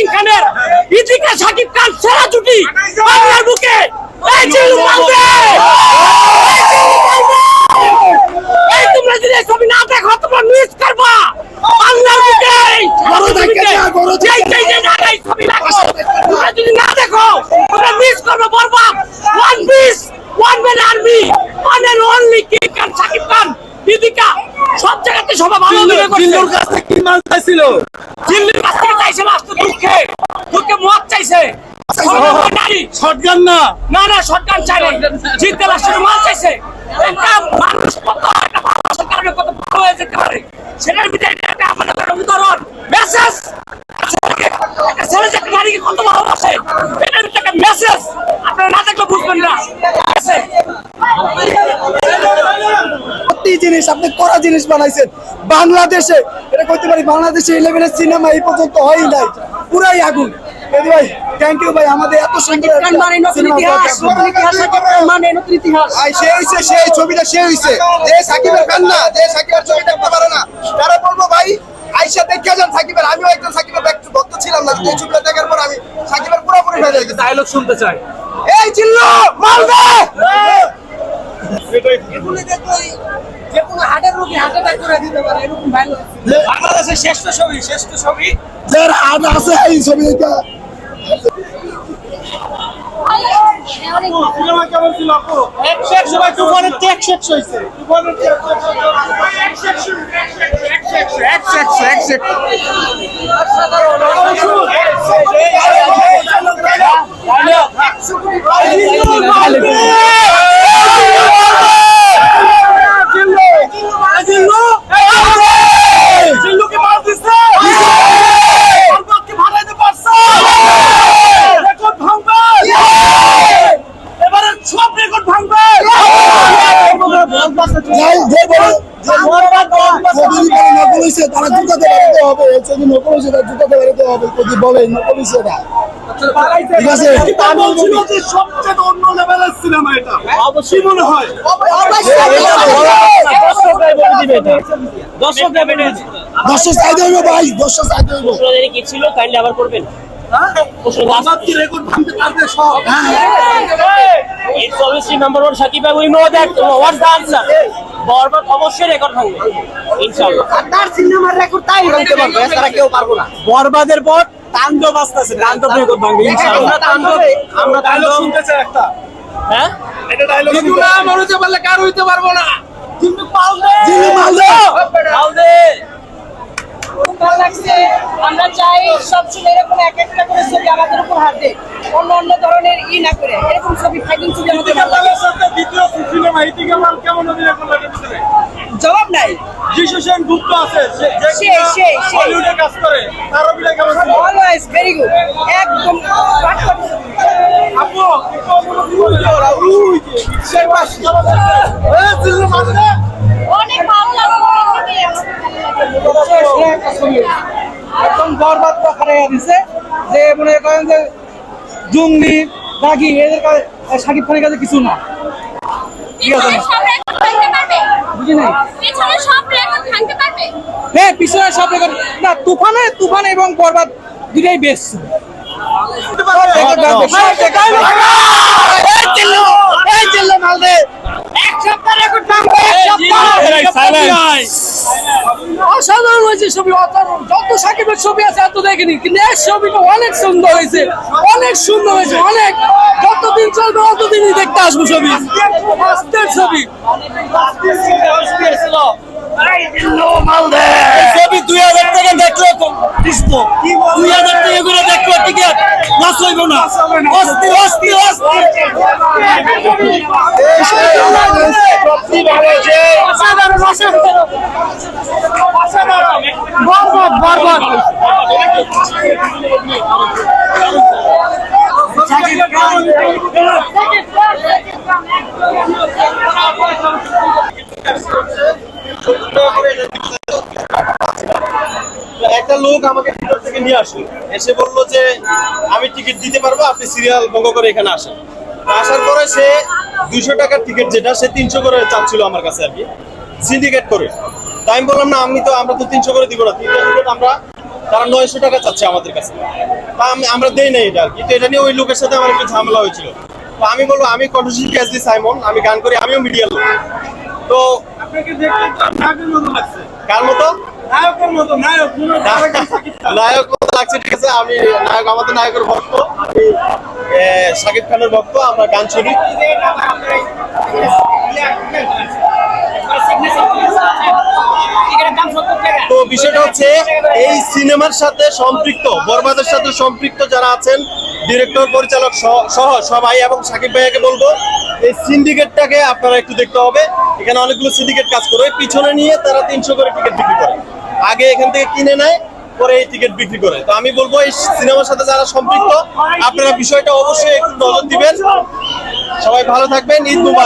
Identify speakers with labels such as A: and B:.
A: King খানের ইতিকা শাকিব খান সেরা জুটি বাংলার বুকে। এই জিল্লু মালদে, এই জিল্লু মালদে, এই তোমরা যদি এই ছবি না দেখো তোমরা মিস করবা বাংলার বুকে। এই ছবি দেখো তোমরা যদি না দেখো তোমরা মিস করবে বরবাদ। One piece, one man army, one and only king Khan Shakib Khan ইতিকা সব জায়গাতে সবাই ভালো অভিনয় করছে।
B: জিল্লুর কাছ থেকে কি মাল চাইছিল?
A: জিল্লুর কাছ থেকে চাইছে লাস্ট দুঃখে মত চাইছে।
B: শটগান না,
A: না না শটগান চাই নাই, জিততে লাস্টে মাল চাইছে। একটা মানুষ কত একটা ভালোবাসার কারণে কত ভালো হয়ে যেতে পারে সেটার ভিতরে একটা আমাদের উদাহরণ মেসেজ। একটা ছেলে যে একটা নারীকে কত ভালোবাসে এটার ভিতরে একটা মেসেজ আপনারা না দেখলে বুঝবেন না।
C: সত্যি জিনিস আপনি করা জিনিস বানাইছেন বাংলাদেশে, এটা করতে পারি বাংলাদেশে এই লেভেলের সিনেমা এই পর্যন্ত হয় নাই, পুরাই আগুন। ভাই থ্যাংক ইউ ভাই, আমাদের এত সুন্দর
D: সেই ছবিটা সে হইছে যে সাকিবের ফ্যান না, যে সাকিবের ছবি দেখতে পারে না তারা বলবো ভাই আইসা দেখে যান সাকিবের। আমিও একজন সাকিবের ভক্ত ছিলাম না, এই ছবিটা দেখার পর আমি সাকিবের পুরোপুরি ফ্যান হয়ে গেছি।
B: ডায়লগ শুনতে চাই।
D: এই জিল্লু মালদে,
C: যে কোনো হার্টের রোগী হার্ট অ্যাটাক করে দিতে পারে এরকম ভালো
A: বাংলাদেশের শ্রেষ্ঠ ছবি
C: যার হার্ট আছে এই ছবি দেখা।
B: সিনেমা কেমন ছিল আপু?
C: সবাই তুফানের ট্যাক্স হইছে,
B: তুফানের জিল্লুকে মাল দিছে, ভাড়াইতে পারছে, রেকর্ড ভাঙবে, এবারে সব রেকর্ড ভাঙবে।
C: তারা জুতাতে বাড়িতে হবে, ছবি নকল হয়েছে তার জুতাতে বাড়িতে হবে, যদি বলে নকল হয়েছে এটা ঠিক আছে।
B: বলছিল যে সবচেয়ে অন্য লেভেলের সিনেমা এটা, অবশ্যই মনে হয়
C: দর্শক চাইতে হইব ভাই, দর্শক চাইতে হইব।
A: কি ছিল কাইন্ডলি আবার করবেন।
B: রেকর্ড ভাঙতে পারবে সব।
A: It's obviously number one Shakib bhai. We know that. What's the answer? বরবাদ অবশ্যই রেকর্ড ভাঙবে ইনশাআল্লাহ।
C: তার সিনেমার রেকর্ড তাই ভাঙতে পারবে, তারা কেউ পারবো না।
B: বরবাদের পর তাণ্ডব আসতেছে, তাণ্ডব রেকর্ড ভাঙবে ইনশাআল্লাহ। আমরা ডায়লগ শুনতে চাই একটা।
A: হ্যাঁ
B: এটা ডায়লগ
A: কিন্তু না মরতে পারলে কার হইতে পারবো না।
B: কিন্তু পালদে
E: ভালো লাগছে। আমরা চাই সবসময় এরকম এক একটা করে ছবি আমাদের উপর হাত দেয়, অন্য অন্য ধরনের না করে এরকম ছবি ফাইটিং ছবি আমাদের ভালো লাগে।
B: দ্বিতীয় সিনেমা ইতিকা মাল কেমন অভিনয় করলো এর ভিতরে?
E: জবাব নাই।
B: যিশু সেন গুপ্ত আছে,
E: সেই
B: হলিউডে কাজ করে, তার অভিনয় কেমন ছিল?
E: অলওয়েজ ভেরি গুড, একদম
B: আপু জিল্লু মালদে
E: অনেক ভালো লাগছে।
C: একদম বরবাদ করে দিছে, যে মনে করেন যে জঙ্গলি রাগি এদের শাকিব খানের কাছে কিছু না। বুঝি নাই হ্যাঁ পিছনে সব রেকর্ড না, তুফান এবং বরবাদ দুটাই বেশ। অসাধারণ হয়েছে ছবি, যত সাকিবের ছবি আছে এত দেখিনি, কিন্তু এই ছবিটা অনেক সুন্দর হয়েছে, অনেক সুন্দর হয়েছে, অনেক যতদিন চলবে ততদিনই দেখতে আসবো ছবি। ছবি
B: ছবি 2000 টাকা দেখলে 2000 টাকা করে দেখলে টিকিট লস হইব না। অস্থির অস্থির অস্থির বরবাদ
D: একটা লোক আমাকে ভিতর থেকে নিয়ে আসলো, এসে বললো যে আমি টিকিট দিতে পারবো, আপনি সিরিয়াল ভঙ্গ করে এখানে আসেন। আসার পরে সে 200 টাকার টিকিট যেটা সে 300 করে চাচ্ছিল আমার কাছে আর কি, সিন্ডিকেট করে। তাই আমি বললাম না, আমরা তো 300 করে দিব না, 3টা টিকিট আমরা তারা 900 টাকা চাচ্ছে আমাদের কাছে। তা আমরা দেই নাই এটা, কিন্তু এটা নিয়ে ওই লোকের সাথে আমার একটু ঝামেলা হয়েছিল। তো আমি বলবো, আমি কণ্ঠশিল্পী এসডি সাইমন, আমি গান করি, আমিও মিডিয়া লোক। তো
B: আপনাকে দেখতে তো নায়কের মতো লাগছে।
D: কার মতো?
B: নায়কের মতো, নায়ক
D: নায়ক মতো লাগছে, ঠিক আছে। আমি নায়ক, আমাদের নায়কের ভক্ত, আমি শাকিব খানের ভক্ত, আমরা গান শুনি। তো বিষয়টা হচ্ছে, এই সিনেমার সাথে সম্পৃক্ত, বরবাদের সাথে সম্পৃক্ত যারা আছেন, ডিরেক্টর, পরিচালক সহ সবাই, এবং শাকিব ভাইয়াকে বলবো এই সিন্ডিকেটটাকে আপনারা একটু দেখতে হবে। এখানে অনেকগুলো সিন্ডিকেট কাজ করে, ওই পিছনে নিয়ে তারা 300 করে টিকিট বিক্রি করে, আগে এখান থেকে কিনে নেয়, পরে এই টিকিট বিক্রি করে। তো আমি বলবো এই সিনেমার সাথে যারা সম্পৃক্ত, আপনারা বিষয়টা অবশ্যই একটু নজর দিবেন। সবাই ভালো থাকবেন, ঈদ মুবারক।